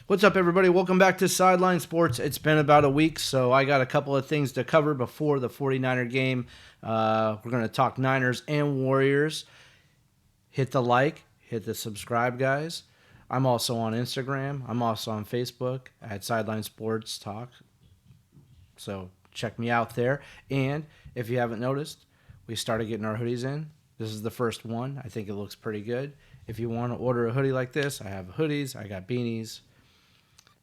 What's up, everybody? Welcome back to Sideline Sports. It's been about a week, so I got a couple of things to cover before the 49er game. We're going to talk Niners and Warriors. Hit the like, hit the subscribe, guys. I'm also on Instagram. I'm also on Facebook at Sideline Sports Talk. So check me out there. And if you haven't noticed, we started getting our hoodies in. This is the first one. I think it looks pretty good. If you want to order a hoodie like this, I have hoodies. I got beanies.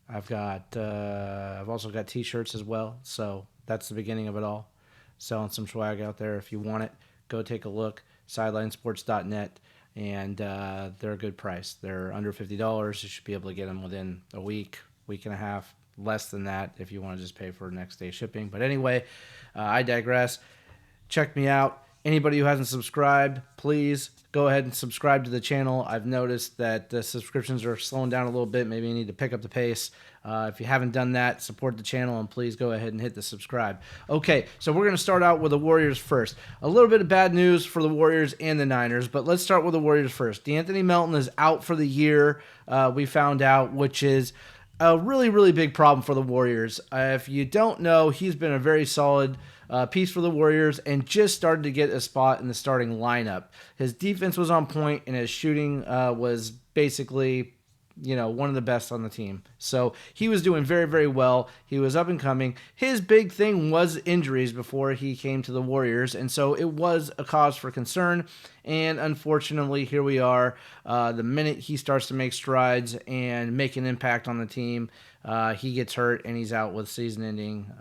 I've also got T-shirts as well. So that's the beginning of it all. Selling some swag out there. If you want it, go take a look. Sidelinesports.net, and they're a good price. They're under $50. You should be able to get them within a week and a half. Less than that if you want to just pay for next day shipping. But anyway, I digress. Check me out. Anybody who hasn't subscribed, please go ahead and subscribe to the channel. I've noticed that the subscriptions are slowing down a little bit. Maybe you need to pick up the pace. If you haven't done that, support the channel, and please go ahead and hit the subscribe. Okay, so we're going to start out with the Warriors first. A little bit of bad news for the Warriors and the Niners, but let's start with the Warriors first. DeAnthony Melton is out for the year, we found out, which is a really, really big problem for the Warriors. If you don't know, he's been a very solid piece for the Warriors and just started to get a spot in the starting lineup. His defense was on point and his shooting was basically, one of the best on the team. So he was doing very, very well. He was up and coming. His big thing was injuries before he came to the Warriors, and so it was a cause for concern. And unfortunately, here we are. The minute he starts to make strides and make an impact on the team, he gets hurt and he's out with season-ending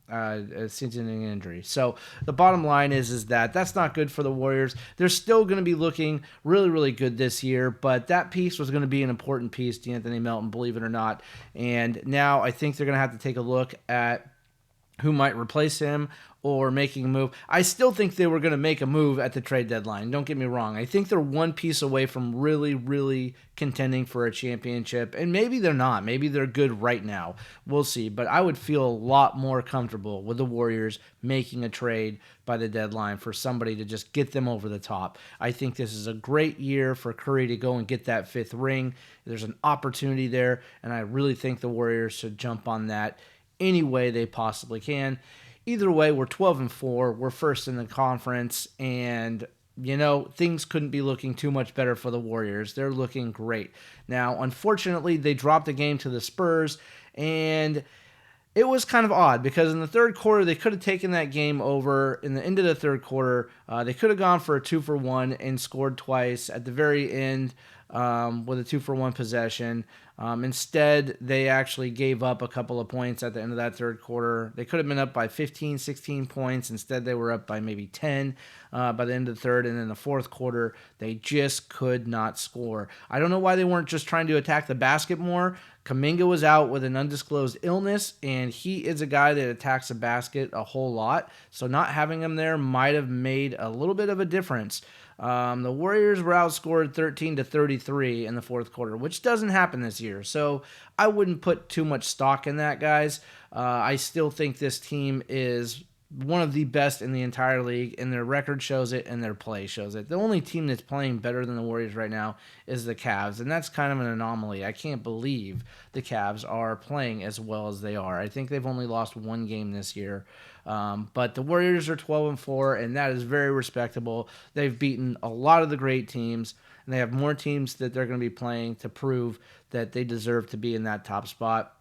injury. So the bottom line is that that's not good for the Warriors. They're still going to be looking really, really good this year, but that piece was going to be an important piece, DeAnthony Melton, believe it or not. And now I think they're going to have to take a look at who might replace him or making a move. I still think they were going to make a move at the trade deadline. Don't get me wrong. I think they're one piece away from really, really contending for a championship. And maybe they're not. Maybe they're good right now. We'll see. But I would feel a lot more comfortable with the Warriors making a trade by the deadline for somebody to just get them over the top. I think this is a great year for Curry to go and get that fifth ring. There's an opportunity there, and I really think the Warriors should jump on that any way they possibly can. Either way, we're 12-4. We're first in the conference, and things couldn't be looking too much better for the Warriors. They're looking great. Now, unfortunately, they dropped the game to the Spurs, and it was kind of odd because in the third quarter, they could have taken that game over. In the end of the third quarter, they could have gone for a 2-for-1 and scored twice at the very end with a 2-for-1 possession. Instead, they actually gave up a couple of points at the end of that third quarter. They could have been up by 15, 16 points. Instead, they were up by maybe 10 by the end of the third. And in the fourth quarter, they just could not score. I don't know why they weren't just trying to attack the basket more. Kuminga was out with an undisclosed illness, and he is a guy that attacks the basket a whole lot. So not having him there might have made a little bit of a difference. The Warriors were outscored 13-33 in the fourth quarter, which doesn't happen this year. So I wouldn't put too much stock in that, guys. I still think this team is one of the best in the entire league, and their record shows it and their play shows it. The only team that's playing better than the Warriors right now is the Cavs, and that's kind of an anomaly. I can't believe the Cavs are playing as well as they are. I think they've only lost one game this year. But the Warriors are 12-4, and that is very respectable. They've beaten a lot of the great teams, and they have more teams that they're going to be playing to prove that they deserve to be in that top spot.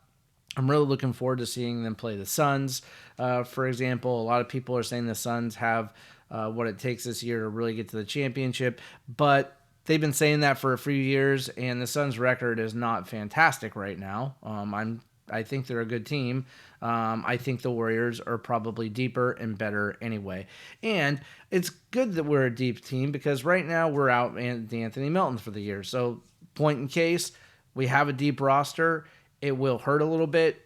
I'm really looking forward to seeing them play the Suns. For example, a lot of people are saying the Suns have what it takes this year to really get to the championship, but they've been saying that for a few years, and the Suns' record is not fantastic right now. I think they're a good team. I think the Warriors are probably deeper and better anyway. And it's good that we're a deep team because right now we're out Anthony Melton for the year. So point in case, we have a deep roster. It will hurt a little bit.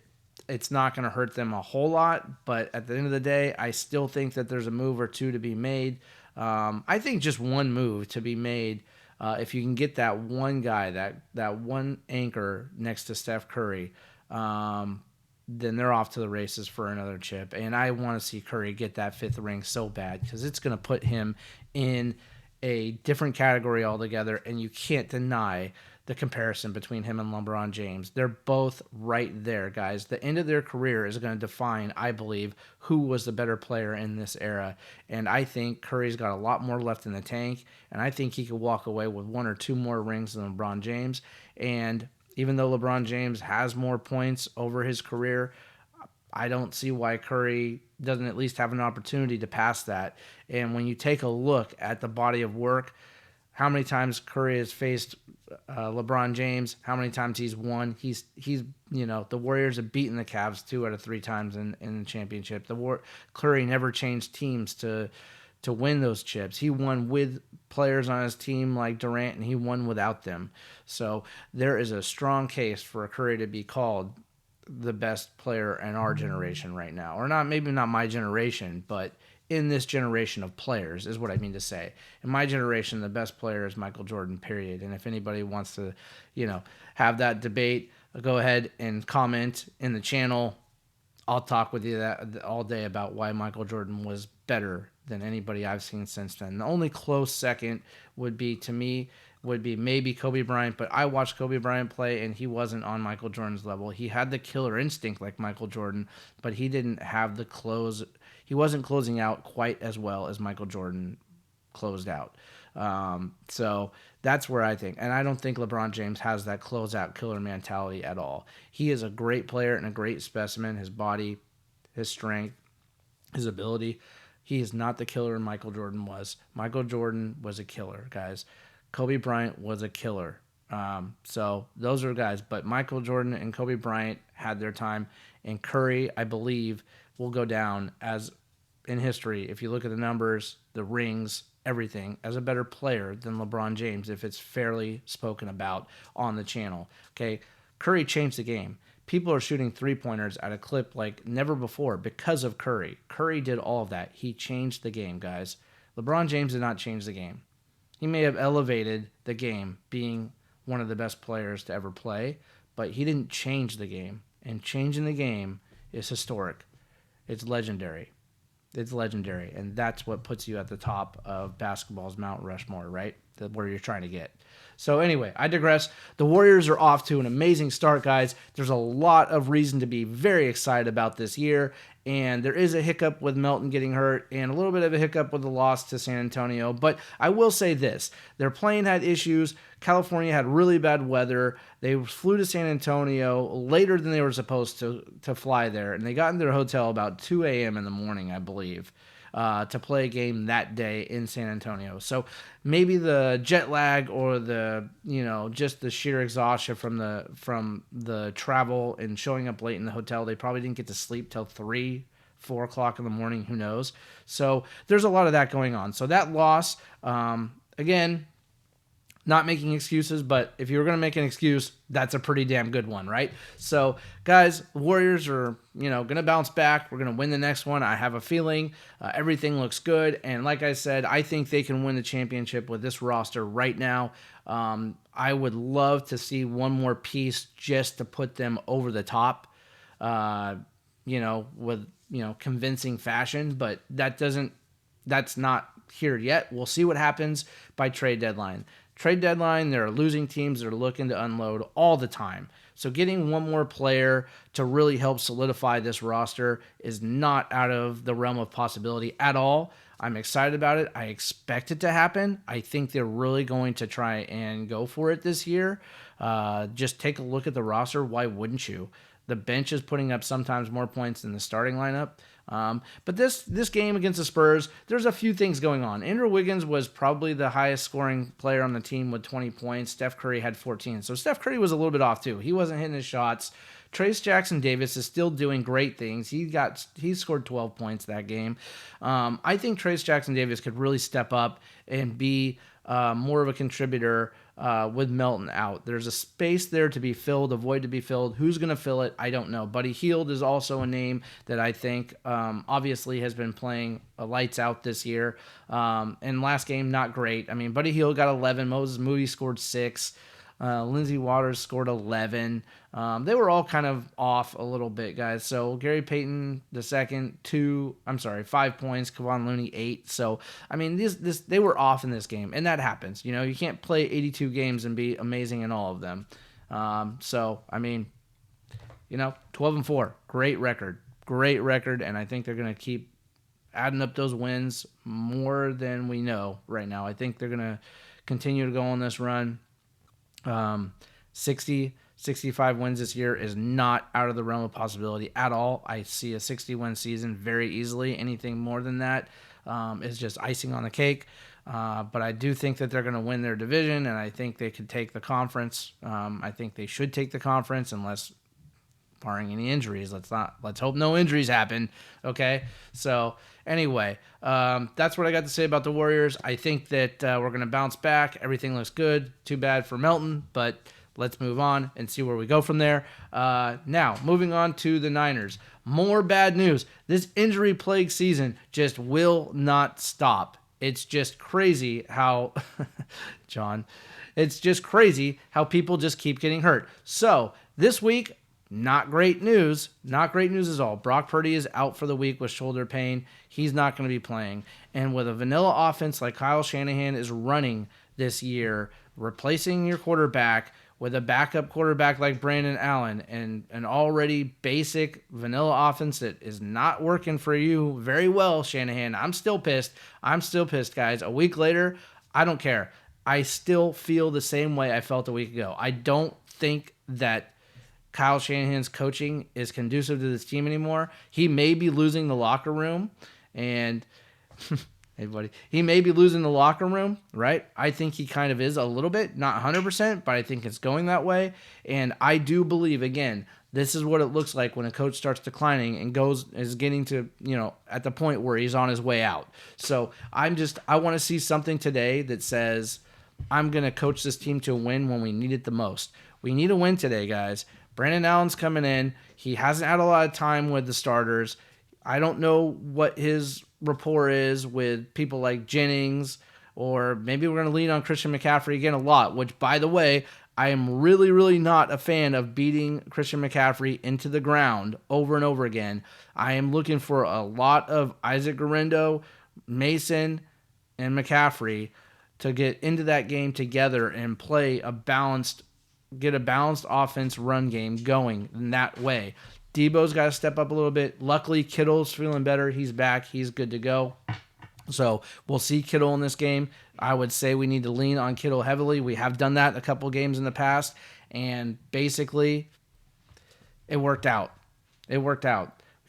It's not going to hurt them a whole lot. But at the end of the day, I still think that there's a move or two to be made. I think just one move to be made. If you can get that one guy, that one anchor next to Steph Curry, then they're off to the races for another chip. And I want to see Curry get that fifth ring so bad because it's going to put him in a different category altogether. And you can't deny the comparison between him and LeBron James. They're both right there, guys. The end of their career is going to define, I believe, who was the better player in this era. And I think Curry's got a lot more left in the tank, and I think he could walk away with one or two more rings than LeBron James. And even though LeBron James has more points over his career, I don't see why Curry doesn't at least have an opportunity to pass that. And when you take a look at the body of work, how many times Curry has faced LeBron James, how many times he's won. He's the Warriors have beaten the Cavs 2 out of 3 times in the championship. Curry never changed teams to win those chips. He won with players on his team like Durant, and he won without them. So there is a strong case for Curry to be called the best player in our generation right now. Or not, maybe not my generation, but in this generation of players is what I mean to say. In my generation, the best player is Michael Jordan, period. And if anybody wants to, have that debate, go ahead and comment in the channel. I'll talk with you all day about why Michael Jordan was better than anybody I've seen since then. The only close second would be maybe Kobe Bryant, but I watched Kobe Bryant play, and he wasn't on Michael Jordan's level. He had the killer instinct like Michael Jordan, but he didn't have the close. He wasn't closing out quite as well as Michael Jordan closed out. So that's where I think. And I don't think LeBron James has that closeout killer mentality at all. He is a great player and a great specimen. His body, his strength, his ability. He is not the killer Michael Jordan was. Michael Jordan was a killer, guys. Kobe Bryant was a killer. So those are guys. But Michael Jordan and Kobe Bryant had their time. And Curry, I believe, will go down as in history, if you look at the numbers, the rings, everything, as a better player than LeBron James, if it's fairly spoken about on the channel. Okay, Curry changed the game. People are shooting three-pointers at a clip like never before because of Curry. Curry did all of that. He changed the game, guys. LeBron James did not change the game. He may have elevated the game, being one of the best players to ever play, but he didn't change the game. And changing the game is historic. It's legendary. It's legendary, and that's what puts you at the top of basketball's Mount Rushmore, right? Where you're trying to get. So anyway, I digress. The Warriors are off to an amazing start, guys. There's a lot of reason to be very excited about this year, and there is a hiccup with Melton getting hurt and a little bit of a hiccup with the loss to San Antonio. But I will say this. Their plane had issues. California had really bad weather. They flew to San Antonio later than they were supposed to fly there, and they got in their hotel about 2 a.m. in the morning, I believe, to play a game that day in San Antonio. So maybe the jet lag or the just the sheer exhaustion from the travel and showing up late in the hotel. They probably didn't get to sleep till 3-4 o'clock in the morning. Who knows? So there's a lot of that going on. So that loss, again, not making excuses, but if you were going to make an excuse, that's a pretty damn good one, right? So, guys, the Warriors are, going to bounce back. We're going to win the next one. I have a feeling everything looks good. And like I said, I think they can win the championship with this roster right now. I would love to see one more piece just to put them over the top, with, convincing fashion. But that's not here yet. We'll see what happens by trade deadline. Trade deadline, there are losing teams that are looking to unload all the time. So getting one more player to really help solidify this roster is not out of the realm of possibility at all. I'm excited about it. I expect it to happen. I think they're really going to try and go for it this year. Just take a look at the roster. Why wouldn't you? The bench is putting up sometimes more points than the starting lineup. But this game against the Spurs, there's a few things going on. Andrew Wiggins was probably the highest scoring player on the team with 20 points. Steph Curry had 14. So Steph Curry was a little bit off too. He wasn't hitting his shots. Trace Jackson Davis is still doing great things. He scored 12 points that game. I think Trace Jackson Davis could really step up and be more of a contributor with Melton out. There's a space there to be filled, a void to be filled. Who's going to fill it? I don't know. Buddy Hield is also a name that I think obviously has been playing lights out this year. And last game, not great. I mean, Buddy Hield got 11. Moses Moody scored 6. Lindsey Waters scored 11. They were all kind of off a little bit, guys. So Gary Payton the second, 5 points. Kevon Looney 8. So I mean, they were off in this game, and that happens. You can't play 82 games and be amazing in all of them. So I mean, 12-4, great record, and I think they're going to keep adding up those wins more than we know right now. I think they're going to continue to go on this run. 65 wins this year is not out of the realm of possibility at all. I see a 60-win season very easily. Anything more than that is just icing on the cake. But I do think that they're going to win their division, and I think they could take the conference. I think they should take the conference unless, barring any injuries. Let's hope no injuries happen. Okay. So anyway, that's what I got to say about the Warriors. I think that we're going to bounce back. Everything looks good. Too bad for Melton, but let's move on and see where we go from there. Now, moving on to the Niners. More bad news. This injury-plagued season just will not stop. It's just crazy how, John, it's just crazy how people just keep getting hurt. So this week, not great news. Not great news at all. Brock Purdy is out for the week with shoulder pain. He's not going to be playing. And with a vanilla offense like Kyle Shanahan is running this year, replacing your quarterback with a backup quarterback like Brandon Allen and an already basic vanilla offense that is not working for you very well, Shanahan. I'm still pissed, guys. A week later, I don't care. I still feel the same way I felt a week ago. I don't think that Kyle Shanahan's coaching is conducive to this team anymore. He may be losing the locker room, and hey, buddy, he may be losing the locker room, right? I think he kind of is a little bit, not 100%, but I think it's going that way. And I do believe, again, this is what it looks like when a coach starts declining and is getting to, at the point where he's on his way out. So I want to see something today that says, I'm going to coach this team to a win when we need it the most. We need a win today, guys. Brandon Allen's coming in. He hasn't had a lot of time with the starters. I don't know what his rapport is with people like Jennings, or maybe we're going to lean on Christian McCaffrey again a lot, which, by the way, I am really, really not a fan of beating Christian McCaffrey into the ground over and over again. I am looking for a lot of Isaac Guerendo, Mason, and McCaffrey to get into that game together and get a balanced offense run game going in that way. Debo's got to step up a little bit. Luckily, Kittle's feeling better. He's back. He's good to go. So we'll see Kittle in this game. I would say we need to lean on Kittle heavily. We have done that a couple games in the past, and basically it worked out.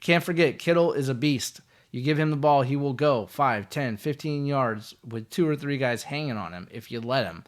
Can't forget, Kittle is a beast. You give him the ball, he will go 5, 10, 15 yards with 2 or 3 guys hanging on him if you let him.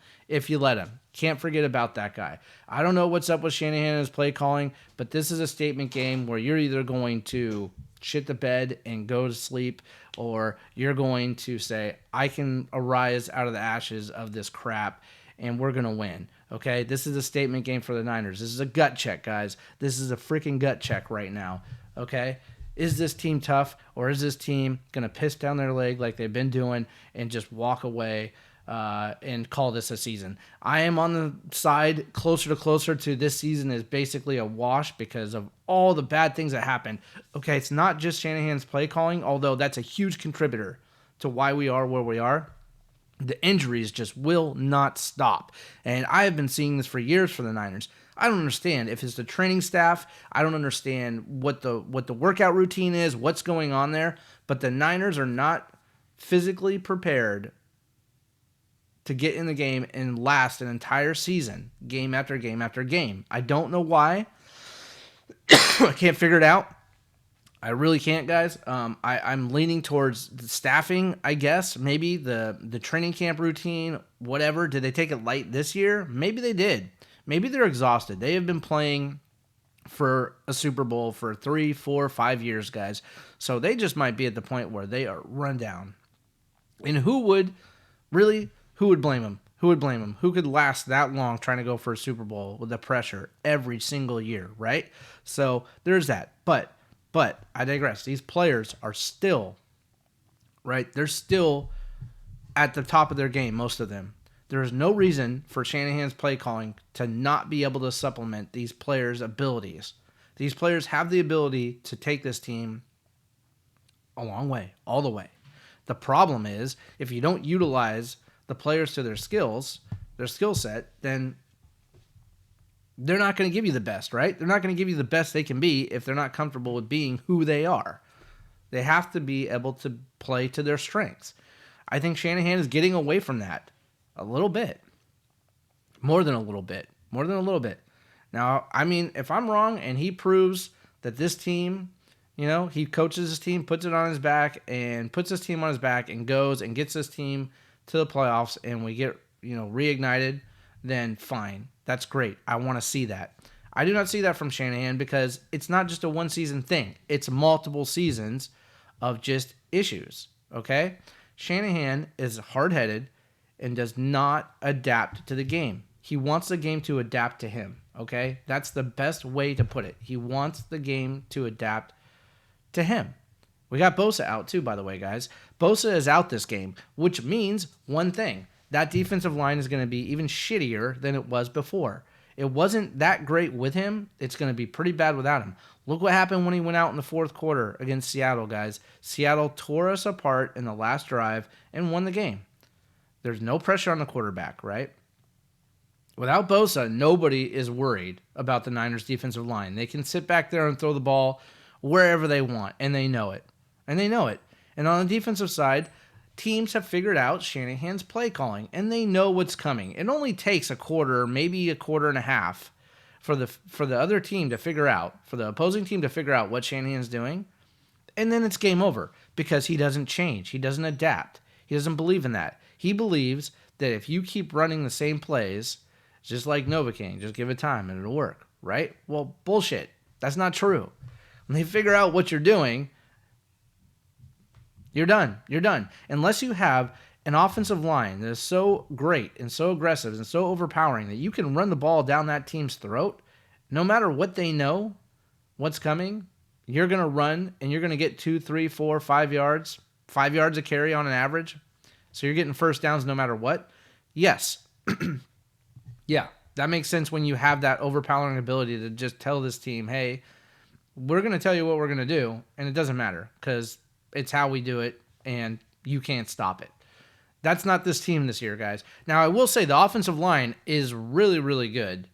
Can't forget about that guy. I don't know what's up with Shanahan and his play calling, but this is a statement game where you're either going to shit the bed and go to sleep, or you're going to say, I can arise out of the ashes of this crap, and we're going to win. Okay? This is a statement game for the Niners. This is a gut check, guys. This is a freaking gut check right now. Okay? Is this team tough, or is this team going to piss down their leg like they've been doing and just walk away and call this a season? I am on the side closer to this season is basically a wash because of all the bad things that happened. Okay, it's not just Shanahan's play calling, although that's a huge contributor to why we are where we are. The injuries just will not stop. And I have been seeing this for years for the Niners. I don't understand if it's the training staff. I don't understand what the workout routine is, what's going on there. But the Niners are not physically prepared to get in the game and last an entire season, game after game after game. I don't know why. I can't figure it out. I really can't, guys. I'm leaning towards the staffing, I guess. Maybe the training camp routine, whatever. Did they take it light this year? Maybe they did. Maybe they're exhausted. They have been playing for a Super Bowl for 3, 4, 5 years, guys. So they just might be at the point where they are run down. And who would blame them? Who could last that long trying to go for a Super Bowl with the pressure every single year, right? So there's that. But I digress. These players are still, right? They're still at the top of their game, most of them. There is no reason for Shanahan's play calling to not be able to supplement these players' abilities. These players have the ability to take this team a long way, all the way. The problem is, if you don't utilize the players to their skills, their skill set, then they're not going to give you the best, right? They're not going to give you the best they can be if they're not comfortable with being who they are. They have to be able to play to their strengths. I think Shanahan is getting away from that a little bit. More than a little bit. More than a little bit. Now, I mean, if I'm wrong and he proves that this team, he coaches his team, puts it on his back, and puts his team on his back and goes and gets this team to the playoffs and we get, reignited, then fine. That's great. I want to see that. I do not see that from Shanahan because it's not just a one-season thing. It's multiple seasons of just issues, okay? Shanahan is hard-headed and does not adapt to the game. He wants the game to adapt to him, okay? That's the best way to put it. He wants the game to adapt to him. We got Bosa out too, by the way, guys. Bosa is out this game, which means one thing. That defensive line is going to be even shittier than it was before. It wasn't that great with him. It's going to be pretty bad without him. Look what happened when he went out in the fourth quarter against Seattle, guys. Seattle tore us apart in the last drive and won the game. There's no pressure on the quarterback, right? Without Bosa, nobody is worried about the Niners' defensive line. They can sit back there and throw the ball wherever they want, and they know it. And on the defensive side, teams have figured out Shanahan's play calling, and they know what's coming. It only takes a quarter, maybe a quarter and a half, for the other team to figure out, for the opposing team to figure out what Shanahan's doing, and then it's game over because he doesn't change. He doesn't adapt. He doesn't believe in that. He believes that if you keep running the same plays, just like Novocaine, just give it time and it'll work, right? Well, bullshit. That's not true. When they figure out what you're doing, you're done. You're done. Unless you have an offensive line that is so great and so aggressive and so overpowering that you can run the ball down that team's throat, no matter what they know, what's coming, you're going to run and you're going to get 2, 3, 4, 5 yards, 5 yards a carry on an average. So you're getting first downs no matter what. Yes. Yeah, that makes sense when you have that overpowering ability to just tell this team, hey, we're going to tell you what we're going to do, and it doesn't matter because it's how we do it, and you can't stop it. That's not this team this year, guys. Now, I will say the offensive line is really, really good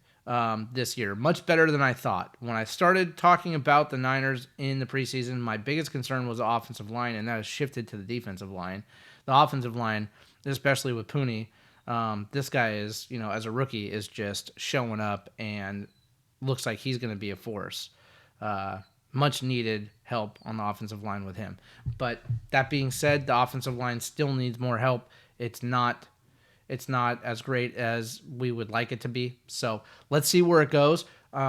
this year. Much better than I thought. When I started talking about the Niners in the preseason, my biggest concern was the offensive line, and that has shifted to the defensive line. The offensive line, especially with Pooney, this guy is, as a rookie, is just showing up and looks like he's going to be a force. Much needed help on the offensive line with him. But that being said, the offensive line still needs more help. It's not as great as we would like it to be. So let's see where it goes.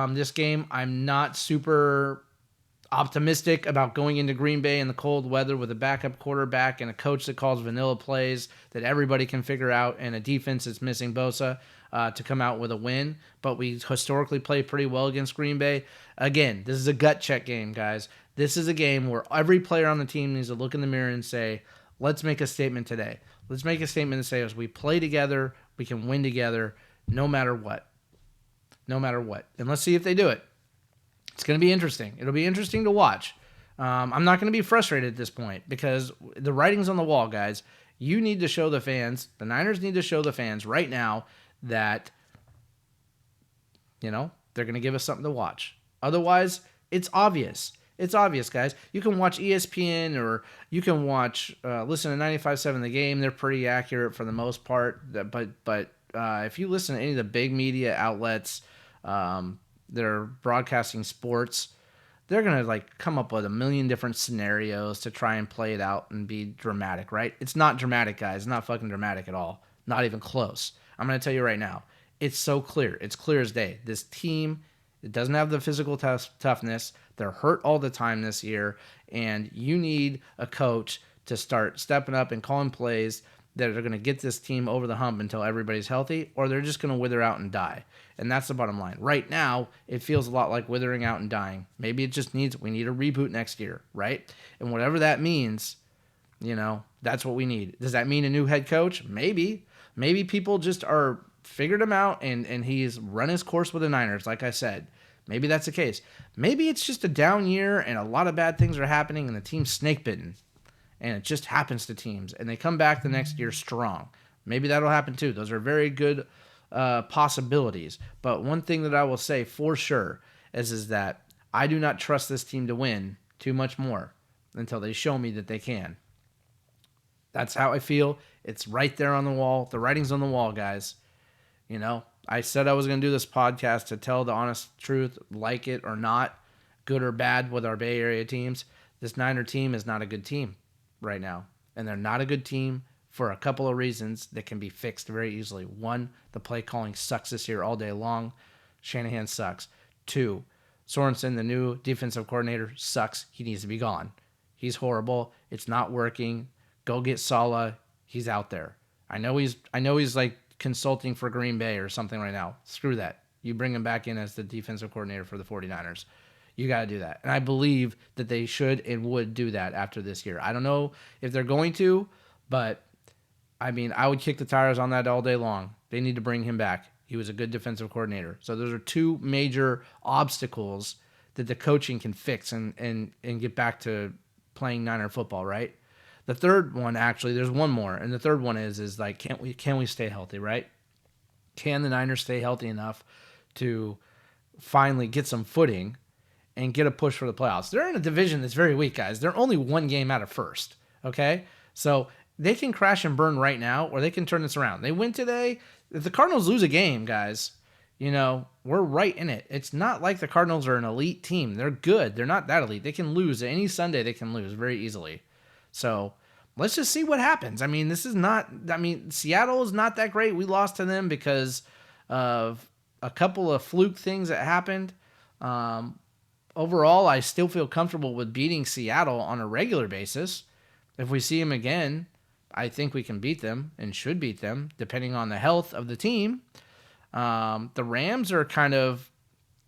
This game, I'm not super optimistic about going into Green Bay in the cold weather with a backup quarterback and a coach that calls vanilla plays that everybody can figure out and a defense that's missing Bosa to come out with a win. But we historically play pretty well against Green Bay. Again, this is a gut check game, guys. This is a game where every player on the team needs to look in the mirror and say, let's make a statement today. Let's make a statement and say, as we play together, we can win together no matter what. No matter what. And let's see if they do it. It's going to be interesting. It'll be interesting to watch. I'm not going to be frustrated at this point because the writing's on the wall, guys. You need to show the fans, the Niners need to show the fans right now that, they're going to give us something to watch. Otherwise, it's obvious. It's obvious, guys. You can watch ESPN or you can watch, listen to 95.7 The Game. They're pretty accurate for the most part. But if you listen to any of the big media outlets, they're broadcasting sports, they're going to come up with a million different scenarios to try and play it out and be dramatic, right? It's not dramatic, guys. It's not fucking dramatic at all. Not even close. I'm going to tell you right now. It's so clear. It's clear as day. This team, it doesn't have the physical toughness. They're hurt all the time this year, and you need a coach to start stepping up and calling plays that are going to get this team over the hump until everybody's healthy, or they're just going to wither out and die. And that's the bottom line. Right now, it feels a lot like withering out and dying. Maybe it just we need a reboot next year, right? And whatever that means, That's what we need. Does that mean a new head coach? Maybe. Maybe people just are figured him out and he's run his course with the Niners, like I said. Maybe that's the case. Maybe it's just a down year and a lot of bad things are happening and the team's snake bitten. And it just happens to teams. And they come back the next year strong. Maybe that'll happen too. Those are very good possibilities. But one thing that I will say for sure is that I do not trust this team to win too much more until they show me that they can. That's how I feel. It's right there on the wall. The writing's on the wall, guys. I said I was going to do this podcast to tell the honest truth, like it or not, good or bad with our Bay Area teams. This Niner team is not a good team right now. And they're not a good team for a couple of reasons that can be fixed very easily. One, the play calling sucks this year all day long. Shanahan sucks. Two, Sorensen, the new defensive coordinator, sucks. He needs to be gone. He's horrible. It's not working. Go get Saleh. He's out there. I know he's like consulting for Green Bay or something right now. Screw that. You bring him back in as the defensive coordinator for the 49ers. You got to do that. And I believe that they should and would do that after this year. I don't know if they're going to, but I would kick the tires on that all day long. They need to bring him back. He was a good defensive coordinator. So those are two major obstacles that the coaching can fix and get back to playing Niner football, right? The third one, actually, there's one more, and the third one is like, can we stay healthy, right? Can the Niners stay healthy enough to finally get some footing and get a push for the playoffs? They're in a division that's very weak, guys. They're only one game out of first, okay? So they can crash and burn right now, or they can turn this around. They win today. If the Cardinals lose a game, guys, we're right in it. It's not like the Cardinals are an elite team. They're good. They're not that elite. They can lose. Any Sunday they can lose very easily. So let's just see what happens. Seattle is not that great. We lost to them because of a couple of fluke things that happened. Overall, I still feel comfortable with beating Seattle on a regular basis. If we see them again, I think we can beat them and should beat them, depending on the health of the team. The Rams are kind of,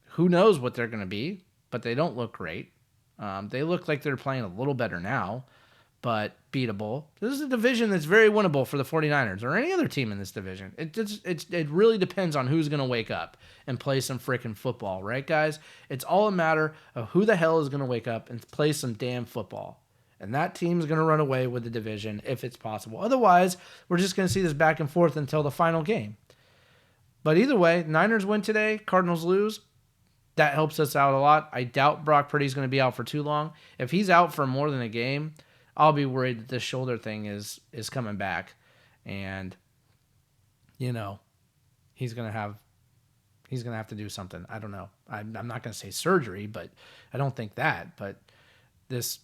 who knows what they're going to be, but they don't look great. They look like they're playing a little better now, but beatable. This is a division that's very winnable for the 49ers or any other team in this division. It really depends on who's going to wake up and play some freaking football, right, guys? It's all a matter of who the hell is going to wake up and play some damn football. And that team's going to run away with the division if it's possible. Otherwise, we're just going to see this back and forth until the final game. But either way, Niners win today, Cardinals lose. That helps us out a lot. I doubt Brock Purdy's going to be out for too long. If he's out for more than a game, I'll be worried that this shoulder thing is coming back. And, he's going to have to do something. I don't know. I'm not going to say surgery, but I don't think that. But this,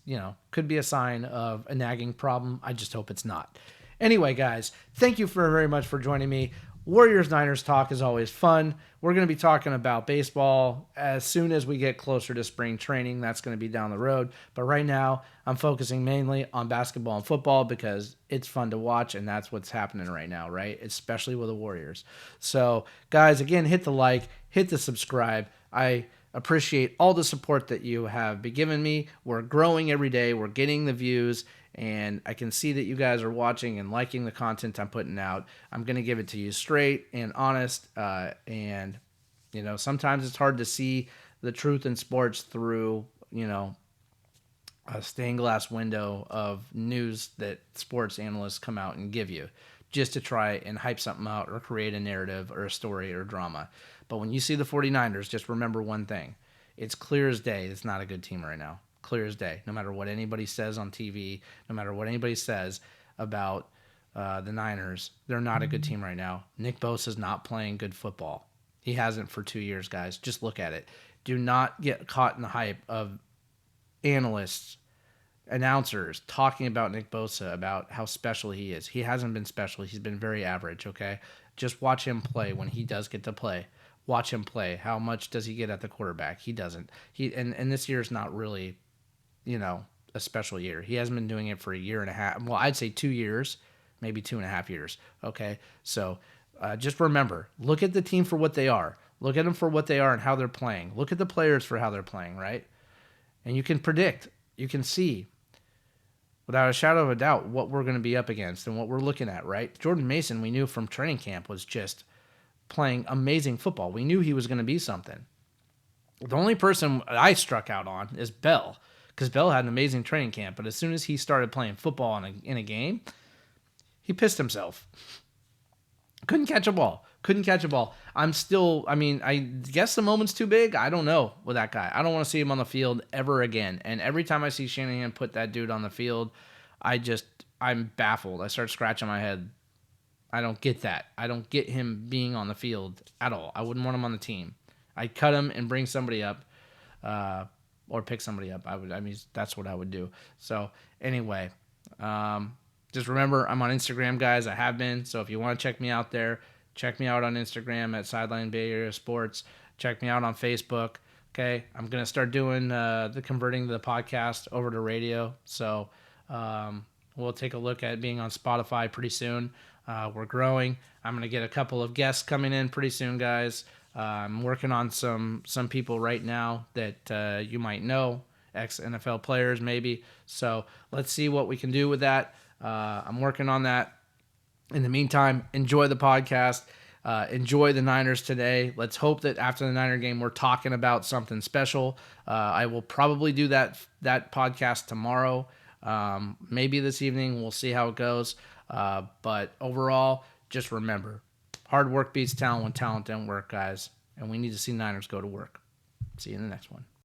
could be a sign of a nagging problem. I just hope it's not. Anyway, guys, thank you very much for joining me. Warriors-Niners talk is always fun. We're going to be talking about baseball as soon as we get closer to spring training. That's going to be down the road. But right now, I'm focusing mainly on basketball and football because it's fun to watch, and that's what's happening right now, right? Especially with the Warriors. So, guys, again, hit the like, hit the subscribe. I appreciate all the support that you have been giving me. We're growing every day. We're getting the views. And I can see that you guys are watching and liking the content I'm putting out. I'm going to give it to you straight and honest. And, sometimes it's hard to see the truth in sports through, a stained glass window of news that sports analysts come out and give you just to try and hype something out or create a narrative or a story or drama. But when you see the 49ers, just remember one thing. It's clear as day it's not a good team right now. Clear as day, no matter what anybody says on TV, no matter what anybody says about the Niners, they're not a good team right now. Nick Bosa's not playing good football. He hasn't for 2 years, guys. Just look at it. Do not get caught in the hype of analysts, announcers talking about Nick Bosa, about how special he is. He hasn't been special. He's been very average, okay? Just watch him play when he does get to play. Watch him play. How much does he get at the quarterback? He doesn't. And this year is not really, a special year. He hasn't been doing it for a year and a half. Well, I'd say 2 years, maybe 2.5 years. Okay. So just remember, look at the team for what they are. Look at them for what they are and how they're playing. Look at the players for how they're playing, right? And you can predict, you can see without a shadow of a doubt what we're going to be up against and what we're looking at, right? Jordan Mason, we knew from training camp, was just playing amazing football. We knew he was going to be something. The only person I struck out on is Bell, because Bell had an amazing training camp, but as soon as he started playing football in a game, he pissed himself. Couldn't catch a ball. Couldn't catch a ball. I guess the moment's too big. I don't know with that guy. I don't want to see him on the field ever again. And every time I see Shanahan put that dude on the field, I'm baffled. I start scratching my head. I don't get that. I don't get him being on the field at all. I wouldn't want him on the team. I'd cut him and bring somebody up, or pick somebody up. That's what I would do. So anyway, just remember, I'm on Instagram, guys. I have been. So if you want to check me out there, check me out on Instagram at Sideline Bay Area Sports. Check me out on Facebook. Okay, I'm gonna start doing the converting the podcast over to radio. So we'll take a look at being on Spotify pretty soon. We're growing. I'm gonna get a couple of guests coming in pretty soon, guys. I'm working on some people right now that you might know, ex-NFL players maybe. So let's see what we can do with that. I'm working on that. In the meantime, enjoy the podcast. Enjoy the Niners today. Let's hope that after the Niner game, we're talking about something special. I will probably do that podcast tomorrow. Maybe this evening. We'll see how it goes. But overall, just remember, hard work beats talent when talent don't work, guys. And we need to see Niners go to work. See you in the next one.